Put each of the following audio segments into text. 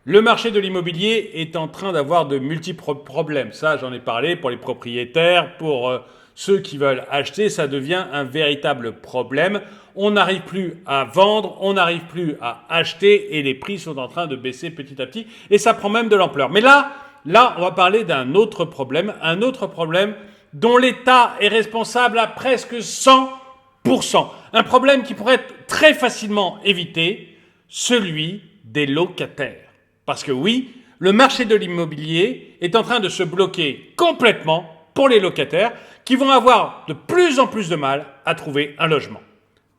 Le marché de l'immobilier est en train d'avoir de multiples problèmes. Ça, j'en ai parlé pour les propriétaires, pour ceux qui veulent acheter, ça devient un véritable problème. On n'arrive plus à vendre, on n'arrive plus à acheter et les prix sont en train de baisser petit à petit et ça prend même de l'ampleur. Mais là, on va parler d'un autre problème dont l'État est responsable à presque 100%. Un problème qui pourrait être très facilement évité, celui des locataires. Parce que oui, le marché de l'immobilier est en train de se bloquer complètement pour les locataires qui vont avoir de plus en plus de mal à trouver un logement.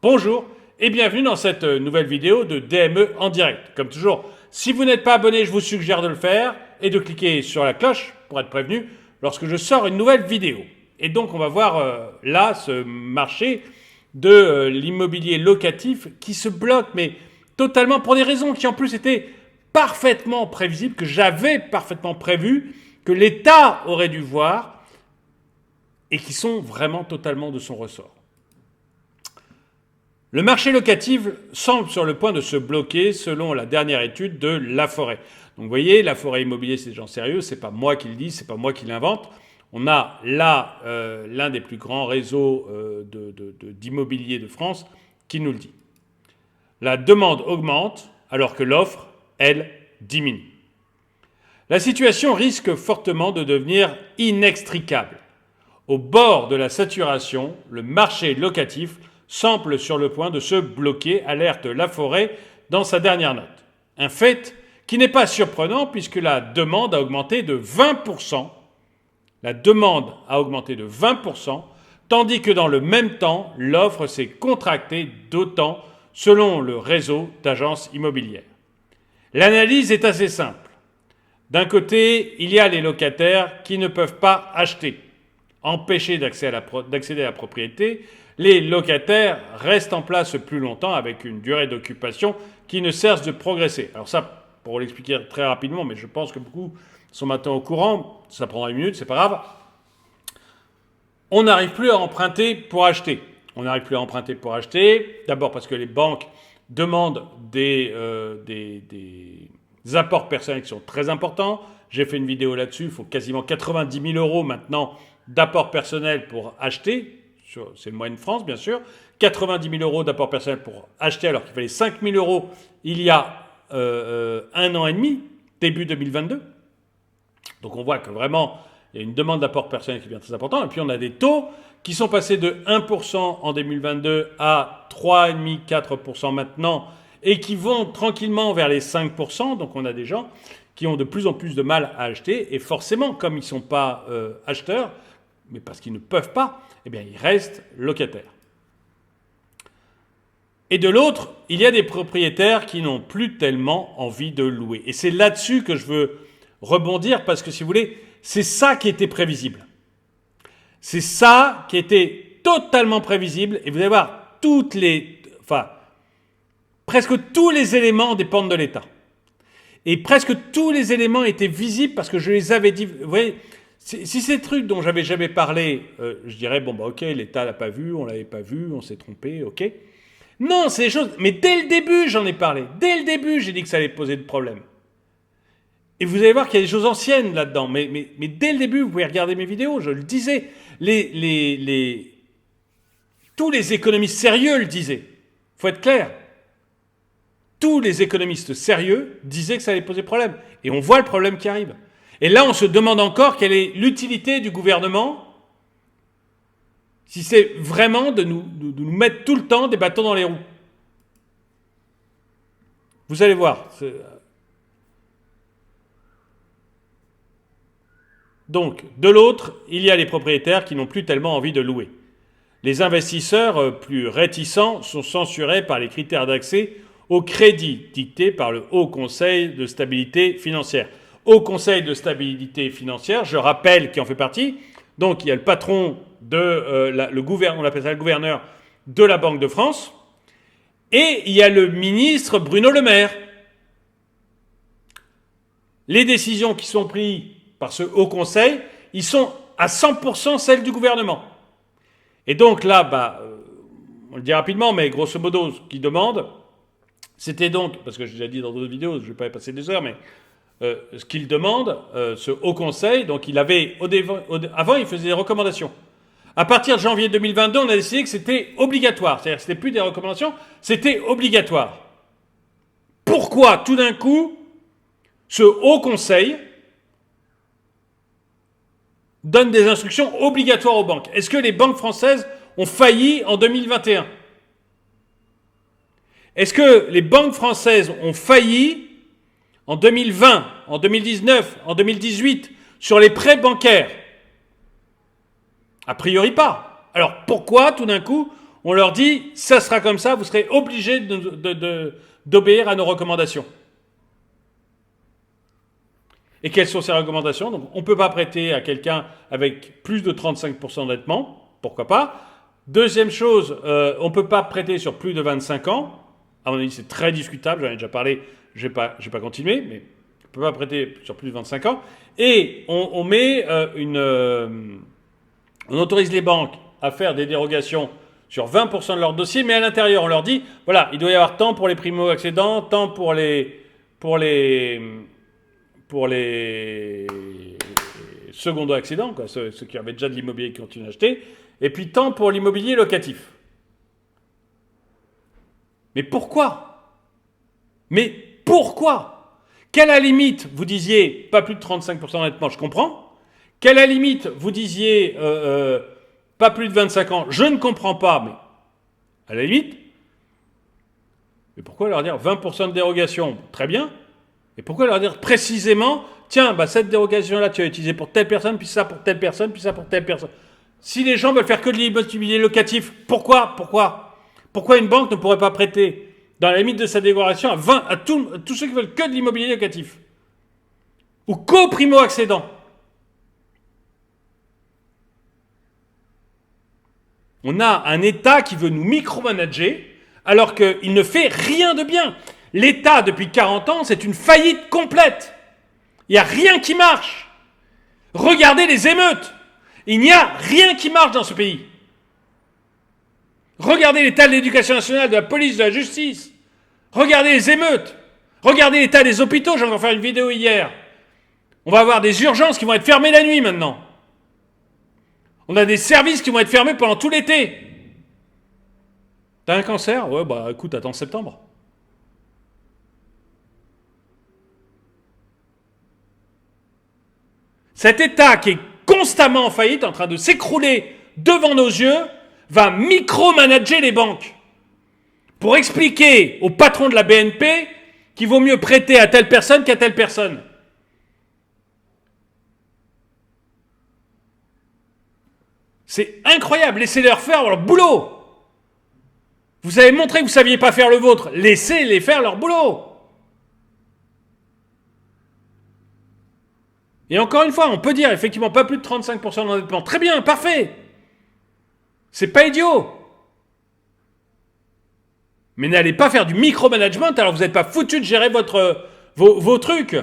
Bonjour et bienvenue dans cette nouvelle vidéo de DME en direct. Comme toujours, si vous n'êtes pas abonné, je vous suggère de le faire et de cliquer sur la cloche pour être prévenu lorsque je sors une nouvelle vidéo. Et donc on va voir là ce marché de l'immobilier locatif qui se bloque, mais totalement pour des raisons qui en plus étaient parfaitement prévisibles, que j'avais parfaitement prévu, que l'État aurait dû voir et qui sont vraiment totalement de son ressort. Le marché locatif semble sur le point de se bloquer selon la dernière étude de Laforêt. Donc vous voyez, Laforêt Immobilier, c'est des gens sérieux, c'est pas moi qui le dis, c'est pas moi qui l'invente. On a là l'un des plus grands réseaux d'immobilier de France qui nous le dit. La demande augmente alors que l'offre, elle, diminue. La situation risque fortement de devenir inextricable. Au bord de la saturation, le marché locatif semble sur le point de se bloquer, alerte Laforêt dans sa dernière note. Un fait qui n'est pas surprenant puisque la demande a augmenté de 20%. La demande a augmenté de 20%, tandis que dans le même temps, l'offre s'est contractée d'autant selon le réseau d'agences immobilières. L'analyse est assez simple. D'un côté, il y a les locataires qui ne peuvent pas acheter. Empêchés d'accéder à la propriété, les locataires restent en place plus longtemps avec une durée d'occupation qui ne cesse de progresser. Alors ça, pour l'expliquer très rapidement, mais je pense que beaucoup sont maintenant au courant, ça prendra une minute, c'est pas grave. On n'arrive plus à emprunter pour acheter. D'abord parce que les banques demandent des apports personnels qui sont très importants. J'ai fait une vidéo là-dessus, il faut quasiment 90 000 euros maintenant d'apports personnels pour acheter. C'est le moyen de France, bien sûr. 90 000 euros d'apports personnels pour acheter alors qu'il fallait 5 000 euros il y a un an et demi, début 2022. Donc on voit que vraiment, il y a une demande d'apport personnel qui devient très importante. Et puis on a des taux qui sont passés de 1% en 2022 à 3,5-4% maintenant et qui vont tranquillement vers les 5%. Donc on a des gens qui ont de plus en plus de mal à acheter. Et forcément, comme ils ne sont pas acheteurs, mais parce qu'ils ne peuvent pas, eh bien ils restent locataires. Et de l'autre, il y a des propriétaires qui n'ont plus tellement envie de louer. Et c'est là-dessus que je veux rebondir parce que, si vous voulez, c'est ça qui était prévisible. C'est ça qui était totalement prévisible. Et vous allez voir, presque tous les éléments dépendent de l'État. Et presque tous les éléments étaient visibles parce que je les avais dit. Vous voyez, si ces trucs dont j'avais jamais parlé, je dirais, bon, bah ok, l'État l'a pas vu, on l'avait pas vu, on s'est trompé, ok. Non, c'est des choses. Mais dès le début, j'en ai parlé. Dès le début, j'ai dit que ça allait poser de problème. Et vous allez voir qu'il y a des choses anciennes là-dedans. Mais dès le début, vous pouvez regarder mes vidéos, je le disais. Tous les économistes sérieux le disaient. Il faut être clair. Tous les économistes sérieux disaient que ça allait poser problème. Et on voit le problème qui arrive. Et là, on se demande encore quelle est l'utilité du gouvernement, si c'est vraiment de nous mettre tout le temps des bâtons dans les roues. Vous allez voir. Donc, de l'autre, il y a les propriétaires qui n'ont plus tellement envie de louer. Les investisseurs plus réticents sont censurés par les critères d'accès au crédit dictés par le Haut Conseil de stabilité financière. Haut Conseil de stabilité financière, je rappelle qui en fait partie. Donc, il y a le patron le gouverneur, on appelle ça le gouverneur de la Banque de France, et il y a le ministre Bruno Le Maire. Les décisions qui sont prises par ce Haut Conseil, ils sont à 100% celles du gouvernement. Et donc là, on le dit rapidement, mais grosso modo, ce qu'ils demandent, C'était donc, parce que j'ai déjà dit dans d'autres vidéos, je ne vais pas y passer des heures, mais ce qu'il demande, ce Haut Conseil, donc il avait, avant il faisait des recommandations. À partir de janvier 2022, on a décidé que c'était obligatoire. C'est-à-dire que ce n'était plus des recommandations, c'était obligatoire. Pourquoi tout d'un coup, ce Haut Conseil donne des instructions obligatoires aux banques? Est-ce que les banques françaises ont failli en 2021? Est-ce que les banques françaises ont failli en 2020, en 2019, en 2018 sur les prêts bancaires? A priori pas. Alors pourquoi tout d'un coup on leur dit ça sera comme ça, vous serez obligés d'obéir à nos recommandations? Et quelles sont ces recommandations? Donc on ne peut pas prêter à quelqu'un avec plus de 35% d'endettement, pourquoi pas. Deuxième chose, on ne peut pas prêter sur plus de 25 ans. À mon avis, c'est très discutable, j'en ai déjà parlé, je ne vais pas continuer, mais on ne peut pas prêter sur plus de 25 ans. Et on met on autorise les banques à faire des dérogations sur 20% de leur dossier, mais à l'intérieur, on leur dit, voilà, il doit y avoir tant pour les primo-accédants, tant pour les secondo-accédants, quoi, ceux qui avaient déjà de l'immobilier et qui continuent à acheter, et puis tant pour l'immobilier locatif. Mais pourquoi? Mais pourquoi? Qu'à la limite, vous disiez pas plus de 35% d'endettement, je comprends. Qu'à la limite, vous disiez pas plus de 25 ans, je ne comprends pas, mais à la limite. Mais pourquoi leur dire 20% de dérogation? Très bien. Et pourquoi leur dire précisément, tiens, bah cette dérogation-là, tu as utilisé pour telle personne, puis ça pour telle personne, puis ça pour telle personne. Si les gens veulent faire que de l'immobilier locatif, pourquoi une banque ne pourrait pas prêter, dans la limite de sa dérogation, à tous ceux qui veulent que de l'immobilier locatif? Ou co-primo-accédants? On a un État qui veut nous micromanager alors qu'il ne fait rien de bien. L'État, depuis 40 ans, c'est une faillite complète. Il n'y a rien qui marche. Regardez les émeutes. Il n'y a rien qui marche dans ce pays. Regardez l'état de l'éducation nationale, de la police, de la justice. Regardez les émeutes. Regardez l'état des hôpitaux. J'ai encore fait une vidéo hier. On va avoir des urgences qui vont être fermées la nuit maintenant. On a des services qui vont être fermés pendant tout l'été. T'as un cancer? Ouais, bah écoute, attends septembre. Cet État qui est constamment en faillite, en train de s'écrouler devant nos yeux, va micromanager les banques pour expliquer au patron de la BNP qu'il vaut mieux prêter à telle personne qu'à telle personne. C'est incroyable, laissez-leur faire leur boulot. Vous avez montré que vous ne saviez pas faire le vôtre, laissez-les faire leur boulot. Et encore une fois, on peut dire effectivement pas plus de 35% d'endettement. Très bien, parfait. C'est pas idiot. Mais n'allez pas faire du micromanagement alors vous n'êtes pas foutu de gérer vos trucs.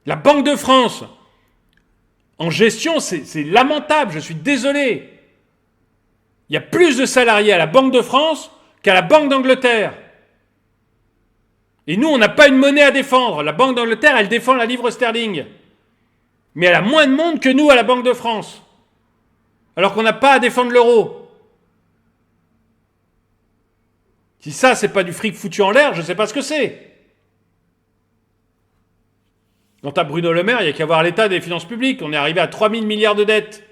La Banque de France, en gestion, c'est lamentable, je suis désolé. Il y a plus de salariés à la Banque de France qu'à la Banque d'Angleterre. Et nous, on n'a pas une monnaie à défendre. La Banque d'Angleterre, elle défend la livre sterling. Mais elle a moins de monde que nous à la Banque de France. Alors qu'on n'a pas à défendre l'euro. Si ça, c'est pas du fric foutu en l'air, je ne sais pas ce que c'est. Quant à Bruno Le Maire, il n'y a qu'à voir l'état des finances publiques. On est arrivé à 3 000 milliards de dettes.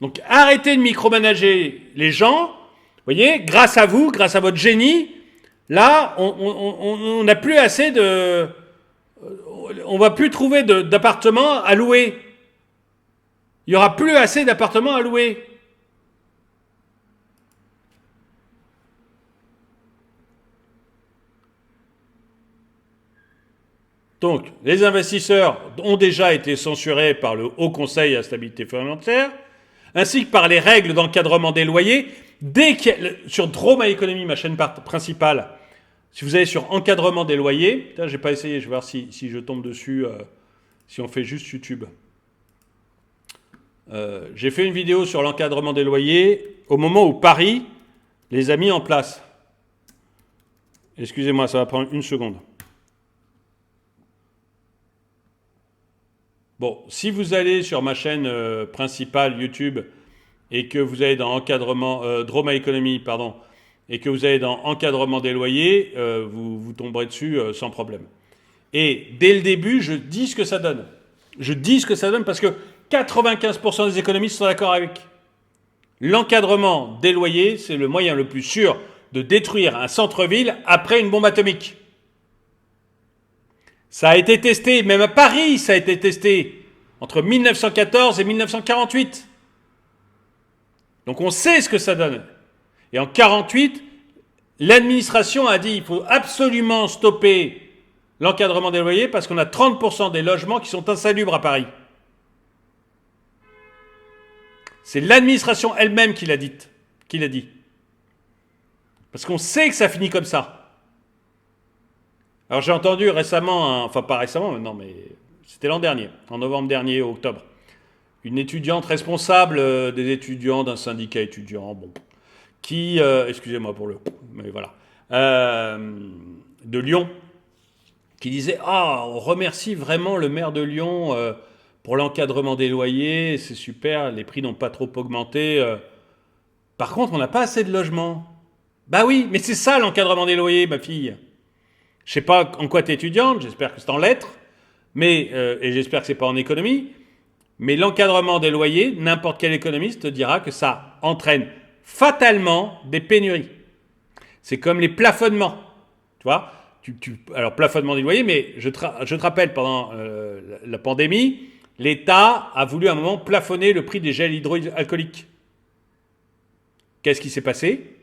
Donc arrêtez de micromanager les gens. Vous voyez, grâce à vous, grâce à votre génie, là, on n'a plus assez de... On va plus trouver d'appartements à louer. Il n'y aura plus assez d'appartements à louer. Donc, les investisseurs ont déjà été censurés par le Haut Conseil à la stabilité financière, ainsi que par les règles d'encadrement des loyers. Sur Draw My Economy, ma chaîne principale, si vous allez sur encadrement des loyers, je n'ai pas essayé, je vais voir si je tombe dessus, si on fait juste YouTube. J'ai fait une vidéo sur l'encadrement des loyers au moment où Paris les a mis en place. Excusez-moi, ça va prendre une seconde. Bon, si vous allez sur ma chaîne principale YouTube et que vous allez dans encadrement, Droma Economy, pardon, et que vous allez dans encadrement des loyers, vous tomberez dessus sans problème. Et dès le début, je dis ce que ça donne. Je dis ce que ça donne parce que 95% des économistes sont d'accord avec. L'encadrement des loyers, c'est le moyen le plus sûr de détruire un centre-ville après une bombe atomique. Ça a été testé, même à Paris, ça a été testé entre 1914 et 1948. Donc on sait ce que ça donne. Et en 1948, l'administration a dit qu'il faut absolument stopper l'encadrement des loyers parce qu'on a 30% des logements qui sont insalubres à Paris. C'est l'administration elle-même qui l'a dit. Parce qu'on sait que ça finit comme ça. Alors j'ai entendu récemment, enfin pas récemment maintenant, mais c'était l'an dernier, en novembre dernier, octobre, une étudiante responsable des étudiants d'un syndicat étudiant, bon, qui, excusez-moi pour le, mais voilà, de Lyon, qui disait « Ah, on remercie vraiment le maire de Lyon pour l'encadrement des loyers, c'est super, les prix n'ont pas trop augmenté. Par contre, on n'a pas assez de logements. » Bah oui, mais c'est ça l'encadrement des loyers, ma fille. Je sais pas en quoi tu es étudiante, j'espère que c'est en lettres, mais, et j'espère que c'est pas en économie, mais l'encadrement des loyers, n'importe quel économiste te dira que ça entraîne fatalement des pénuries. C'est comme les plafonnements, tu vois. Alors plafonnement des loyers, mais je te rappelle, pendant la pandémie, l'État a voulu à un moment plafonner le prix des gels hydroalcooliques. Qu'est-ce qui s'est passé ?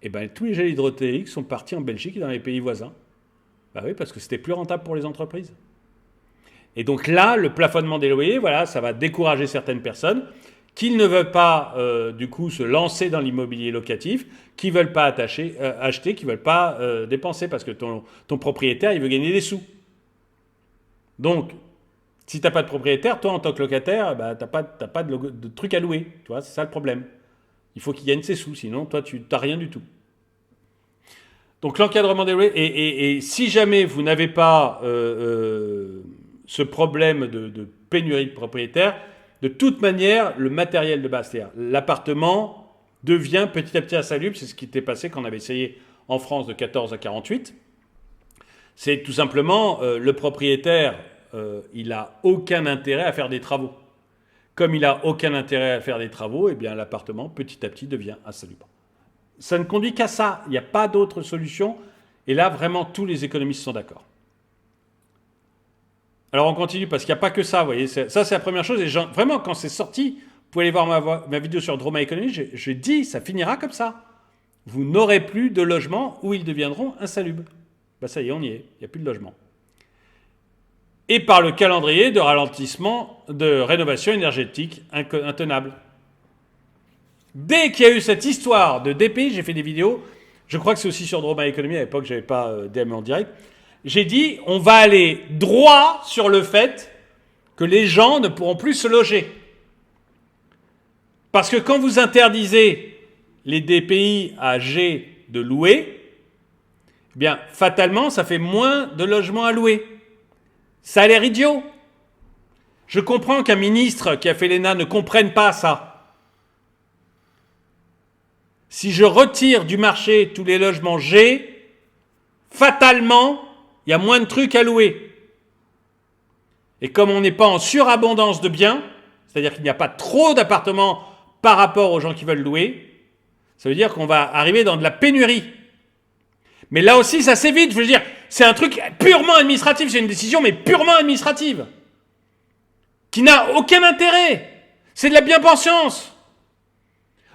Eh bien, tous les gels hydroalcooliques sont partis en Belgique et dans les pays voisins. Ben oui, parce que c'était plus rentable pour les entreprises. Et donc là, le plafonnement des loyers, voilà, ça va décourager certaines personnes qui ne veulent pas, du coup, se lancer dans l'immobilier locatif, qui ne veulent pas acheter, qui ne veulent pas dépenser, parce que ton propriétaire, il veut gagner des sous. Donc, si tu n'as pas de propriétaire, toi, en tant que locataire, bah, tu n'as pas de truc à louer. Tu vois, c'est ça le problème. Il faut qu'il gagne ses sous, sinon, toi, tu n'as rien du tout. Donc, l'encadrement des loyers, et si jamais vous n'avez pas ce problème de pénurie de propriétaires, de toute manière, le matériel de base, c'est-à-dire l'appartement devient petit à petit insalubre. C'est ce qui était passé quand on avait essayé en France de 14 à 48. C'est tout simplement le propriétaire, il n'a aucun intérêt à faire des travaux. Comme il n'a aucun intérêt à faire des travaux, eh bien l'appartement petit à petit devient insalubre. Ça ne conduit qu'à ça. Il n'y a pas d'autre solution. Et là, vraiment, tous les économistes sont d'accord. Alors on continue parce qu'il n'y a pas que ça, vous voyez. Ça, c'est la première chose. Et vraiment, quand c'est sorti, vous pouvez aller voir ma vidéo sur Droma Economy, j'ai dit, ça finira comme ça. Vous n'aurez plus de logements où ils deviendront insalubres. Ben ça y est, on y est. Il n'y a plus de logements. Et par le calendrier de ralentissement de rénovation énergétique intenable. Dès qu'il y a eu cette histoire de DPI, j'ai fait des vidéos, je crois que c'est aussi sur Droma Economy, à l'époque je n'avais pas DM en direct, j'ai dit on va aller droit sur le fait que les gens ne pourront plus se loger. Parce que quand vous interdisez les DPI à G de louer, eh bien fatalement ça fait moins de logements à louer. Ça a l'air idiot. Je comprends qu'un ministre qui a fait l'ENA ne comprenne pas ça. Si je retire du marché tous les logements G, fatalement, il y a moins de trucs à louer. Et comme on n'est pas en surabondance de biens, c'est-à-dire qu'il n'y a pas trop d'appartements par rapport aux gens qui veulent louer, ça veut dire qu'on va arriver dans de la pénurie. Mais là aussi, ça s'évite. Je veux dire, c'est un truc purement administratif. C'est une décision, mais purement administrative. Qui n'a aucun intérêt. C'est de la bien-pensance.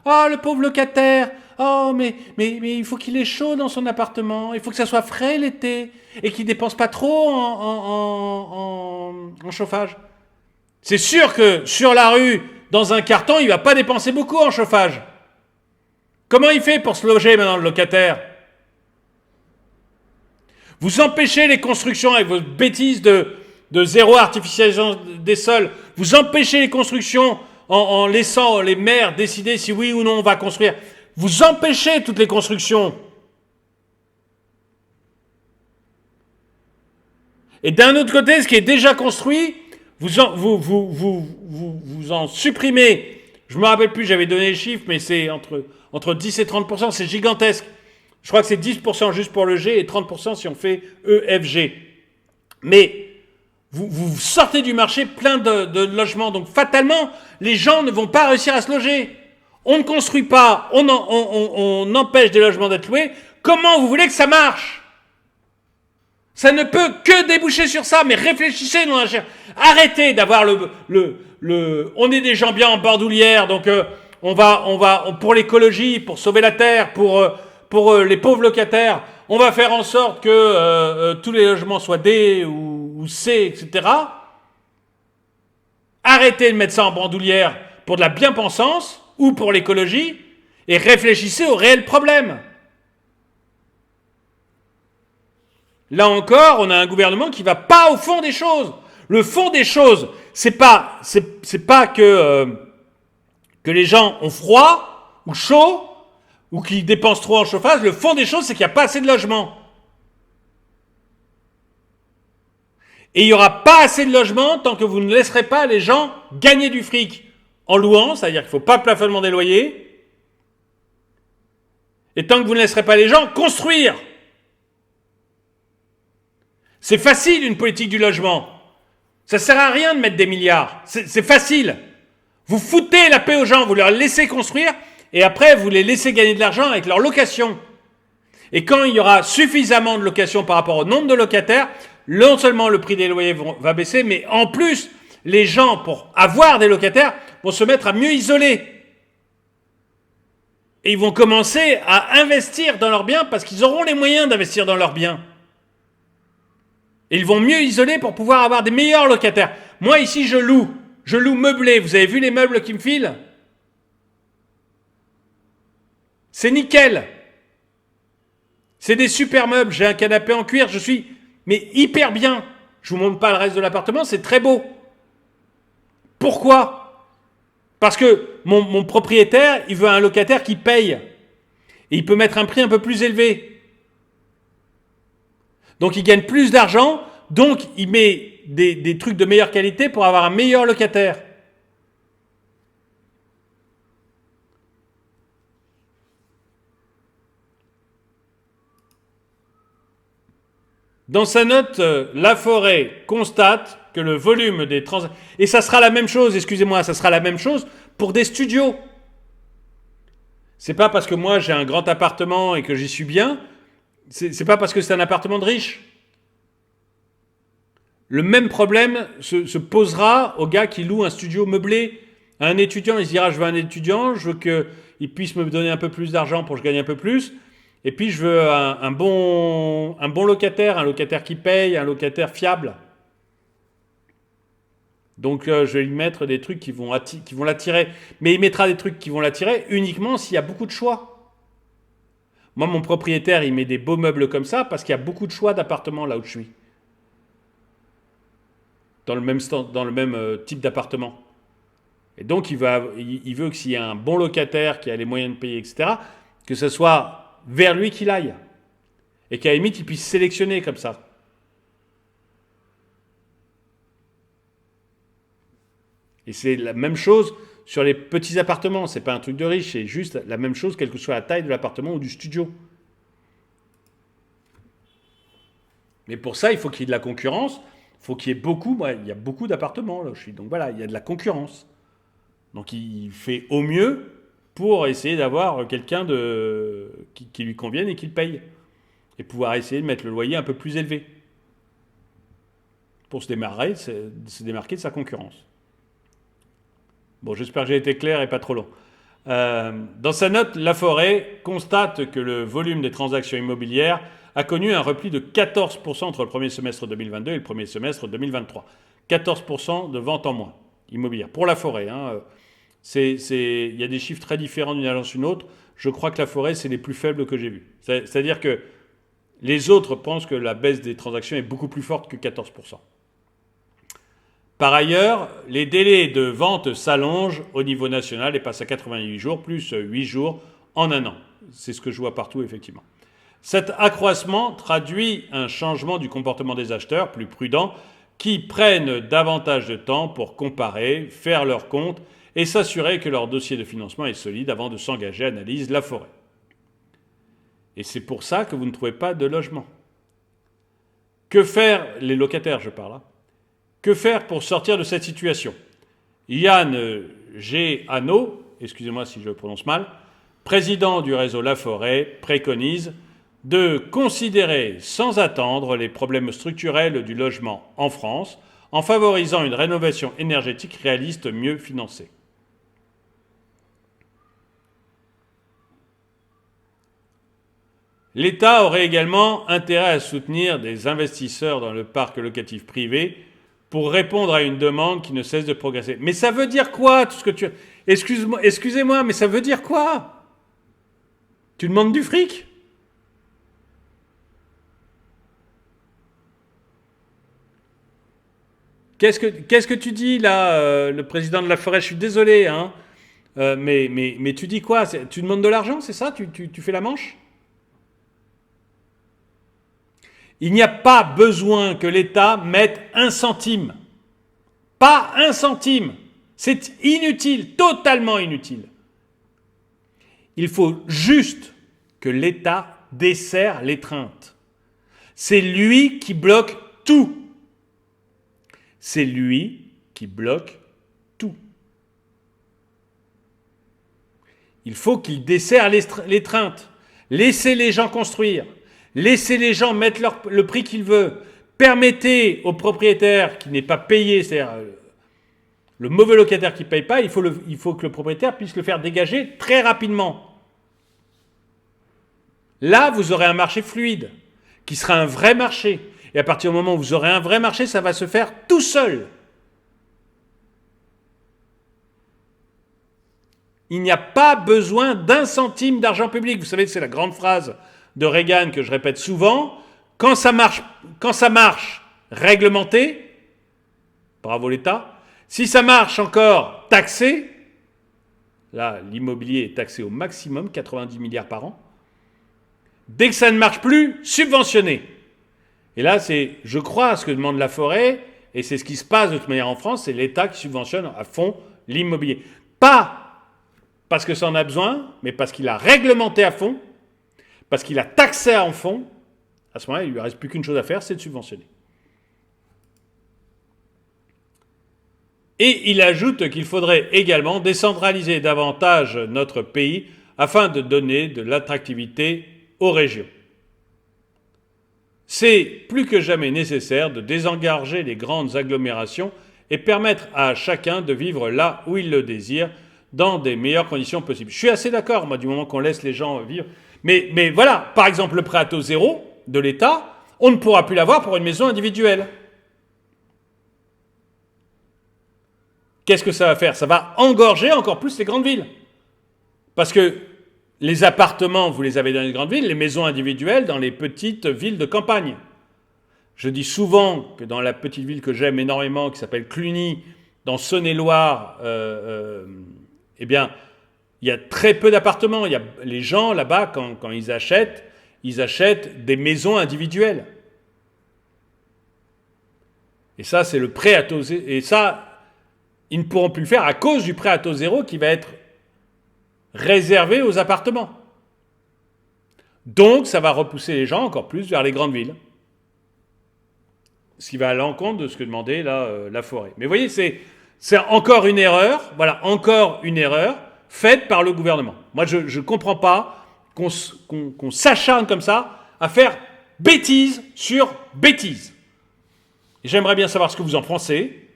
Oh, le pauvre locataire. Oh, mais il faut qu'il ait chaud dans son appartement. Il faut que ça soit frais l'été. Et qu'il ne dépense pas trop en chauffage. C'est sûr que sur la rue, dans un carton, il ne va pas dépenser beaucoup en chauffage. Comment il fait pour se loger maintenant, le locataire ? Vous empêchez les constructions avec vos bêtises de zéro artificialisation des sols. Vous empêchez les constructions en laissant les maires décider si oui ou non on va construire. Vous empêchez toutes les constructions. Et d'un autre côté, ce qui est déjà construit, vous en supprimez. Je ne me rappelle plus, j'avais donné les chiffres, mais c'est entre 10 et 30%, c'est gigantesque. Je crois que c'est 10% juste pour le G et 30% si on fait EFG. Mais vous sortez du marché plein de logements. Donc fatalement, les gens ne vont pas réussir à se loger. On ne construit pas, on empêche des logements d'être loués. Comment vous voulez que ça marche ? Ça ne peut que déboucher sur ça, mais réfléchissez, non, arrêtez d'avoir on est des gens bien en bordoulière, donc pour l'écologie, pour sauver la terre, pour les pauvres locataires, on va faire en sorte que tous les logements soient D ou C, etc. Arrêtez de mettre ça en bandoulière pour de la bien-pensance ou pour l'écologie et réfléchissez aux réels problèmes. Là encore, on a un gouvernement qui ne va pas au fond des choses. Le fond des choses, c'est pas que les gens ont froid ou chaud ou qu'ils dépensent trop en chauffage. Le fond des choses, c'est qu'il n'y a pas assez de logements. Et il n'y aura pas assez de logements tant que vous ne laisserez pas les gens gagner du fric en louant, c'est-à-dire qu'il ne faut pas plafonnement des loyers, et tant que vous ne laisserez pas les gens construire. C'est facile une politique du logement. Ça ne sert à rien de mettre des milliards. C'est facile. Vous foutez la paix aux gens, vous leur laissez construire, et après vous les laissez gagner de l'argent avec leur location. Et quand il y aura suffisamment de locations par rapport au nombre de locataires, non seulement le prix des loyers va baisser, mais en plus, les gens, pour avoir des locataires, vont se mettre à mieux isoler. Et ils vont commencer à investir dans leurs biens parce qu'ils auront les moyens d'investir dans leurs biens. Et ils vont mieux isoler pour pouvoir avoir des meilleurs locataires. Moi, ici, je loue meublé. Vous avez vu les meubles qu'ils me filent ? C'est nickel. C'est des super meubles. J'ai un canapé en cuir. Je suis hyper bien. Je vous montre pas le reste de l'appartement. C'est très beau. Pourquoi ? Parce que mon propriétaire, il veut un locataire qui paye. Et il peut mettre un prix un peu plus élevé. Donc il gagne plus d'argent, donc il met des trucs de meilleure qualité pour avoir un meilleur locataire. Dans sa note, Laforêt constate que le volume des transactions... Et ça sera la même chose, excusez-moi, ça sera la même chose pour des studios. C'est pas parce que moi j'ai un grand appartement et que j'y suis bien... C'est pas parce que c'est un appartement de riche. Le même problème se posera au gars qui loue un studio meublé à un étudiant. Il se dira, je veux un étudiant, je veux qu'il puisse me donner un peu plus d'argent pour que je gagne un peu plus. Et puis je veux un bon locataire, un locataire qui paye, un locataire fiable. Donc je vais lui mettre des trucs qui vont l'attirer. Mais il mettra des trucs qui vont l'attirer uniquement s'il y a beaucoup de choix. Moi, mon propriétaire, il met des beaux meubles comme ça parce qu'il y a beaucoup de choix d'appartements là où je suis. Dans le même type d'appartement. Et donc, il veut que s'il y a un bon locataire qui a les moyens de payer, etc., que ce soit vers lui qu'il aille. Et qu'à la limite, il puisse sélectionner comme ça. Et c'est la même chose sur les petits appartements. C'est pas un truc de riche, c'est juste la même chose, quelle que soit la taille de l'appartement ou du studio. Mais pour ça, il faut qu'il y ait de la concurrence. Il faut qu'il y ait il y a beaucoup d'appartements là où je suis. Donc voilà, il y a de la concurrence. Donc il fait au mieux pour essayer d'avoir quelqu'un qui lui convienne et qui le paye. Et pouvoir essayer de mettre le loyer un peu plus élevé. Pour se démarquer de sa concurrence. Bon, j'espère que j'ai été clair et pas trop long. Dans sa note, Laforêt constate que le volume des transactions immobilières a connu un repli de 14% entre le premier semestre 2022 et le premier semestre 2023. 14% de ventes en moins immobilières. Pour Laforêt, il y a des chiffres très différents d'une agence à une autre. Je crois que Laforêt, c'est les plus faibles que j'ai vus. C'est-à-dire que les autres pensent que la baisse des transactions est beaucoup plus forte que 14%. Par ailleurs, les délais de vente s'allongent au niveau national et passent à 88 jours, plus 8 jours en un an. C'est ce que je vois partout, effectivement. Cet accroissement traduit un changement du comportement des acheteurs, plus prudents, qui prennent davantage de temps pour comparer, faire leurs comptes et s'assurer que leur dossier de financement est solide avant de s'engager, analyse Laforêt. Et c'est pour ça que vous ne trouvez pas de logement. Que faire, les locataires, je parle, que faire pour sortir de cette situation? Yann G. Hano, excusez-moi si je le prononce mal, président du réseau Laforêt, préconise de considérer sans attendre les problèmes structurels du logement en France en favorisant une rénovation énergétique réaliste mieux financée. L'État aurait également intérêt à soutenir des investisseurs dans le parc locatif privé pour répondre à une demande qui ne cesse de progresser. Mais ça veut dire quoi tout ce que tu... Excusez-moi, mais ça veut dire quoi? Tu demandes du fric? Qu'est-ce que tu dis là, le président de Laforêt? Je suis désolé, hein, mais tu dis quoi? Tu demandes de l'argent, c'est ça? Tu fais la manche? Il n'y a pas besoin que l'État mette un centime. Pas un centime. C'est inutile, totalement inutile. Il faut juste que l'État desserre l'étreinte. C'est lui qui bloque tout. C'est lui qui bloque tout. Il faut qu'il desserre l'étreinte. Laissez les gens construire. Laissez les gens mettre le prix qu'ils veulent. Permettez au propriétaire qui n'est pas payé, c'est-à-dire le mauvais locataire qui ne paye pas, il faut que le propriétaire puisse le faire dégager très rapidement. Là, vous aurez un marché fluide, qui sera un vrai marché. Et à partir du moment où vous aurez un vrai marché, ça va se faire tout seul. Il n'y a pas besoin d'un centime d'argent public. Vous savez, c'est la grande phrase de Reagan que je répète souvent. Quand ça marche réglementé, bravo l'État. Si ça marche encore taxé, là l'immobilier est taxé au maximum, 90 milliards par an. Dès que ça ne marche plus, subventionné. Et là, je crois, ce que demande Laforêt, et c'est ce qui se passe de toute manière en France, c'est l'État qui subventionne à fond l'immobilier. Pas parce que ça en a besoin, mais parce qu'il a réglementé à fond, parce qu'il a taxé à fond. À ce moment-là, il ne lui reste plus qu'une chose à faire, c'est de subventionner. Et il ajoute qu'il faudrait également décentraliser davantage notre pays afin de donner de l'attractivité aux régions. C'est plus que jamais nécessaire de désengorger les grandes agglomérations et permettre à chacun de vivre là où il le désire, dans des meilleures conditions possibles. Je suis assez d'accord, moi, du moment qu'on laisse les gens vivre. Mais voilà, par exemple, le prêt à taux zéro de l'État, on ne pourra plus l'avoir pour une maison individuelle. Qu'est-ce que ça va faire? Ça va engorger encore plus les grandes villes. Parce que les appartements, vous les avez dans les grandes villes, les maisons individuelles dans les petites villes de campagne. Je dis souvent que dans la petite ville que j'aime énormément, qui s'appelle Cluny, dans Saône-et-Loire, eh bien, il y a très peu d'appartements. Les gens, là-bas, quand ils achètent des maisons individuelles. Et ça, c'est le prêt à taux zéro. Et ça, ils ne pourront plus le faire à cause du prêt à taux zéro qui va être réservé aux appartements. Donc, ça va repousser les gens encore plus vers les grandes villes. Ce qui va à l'encontre de ce que demandait Laforêt. Mais vous voyez, c'est encore une erreur, voilà, encore une erreur faite par le gouvernement. Moi, je ne comprends pas qu'on s'acharne comme ça à faire bêtise sur bêtise. Et j'aimerais bien savoir ce que vous en pensez.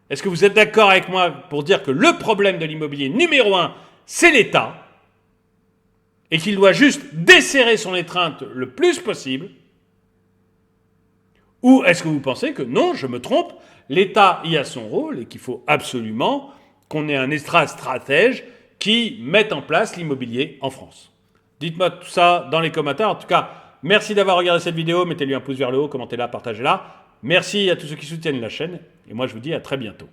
Est-ce que vous êtes d'accord avec moi pour dire que le problème de l'immobilier numéro 1, c'est l'État, et qu'il doit juste desserrer son étreinte le plus possible? Ou est-ce que vous pensez que non, je me trompe, l'État y a son rôle et qu'il faut absolument qu'on ait un État stratège qui mette en place l'immobilier en France? Dites-moi tout ça dans les commentaires. En tout cas, merci d'avoir regardé cette vidéo. Mettez-lui un pouce vers le haut, commentez-la, partagez-la. Merci à tous ceux qui soutiennent la chaîne. Et moi, je vous dis à très bientôt.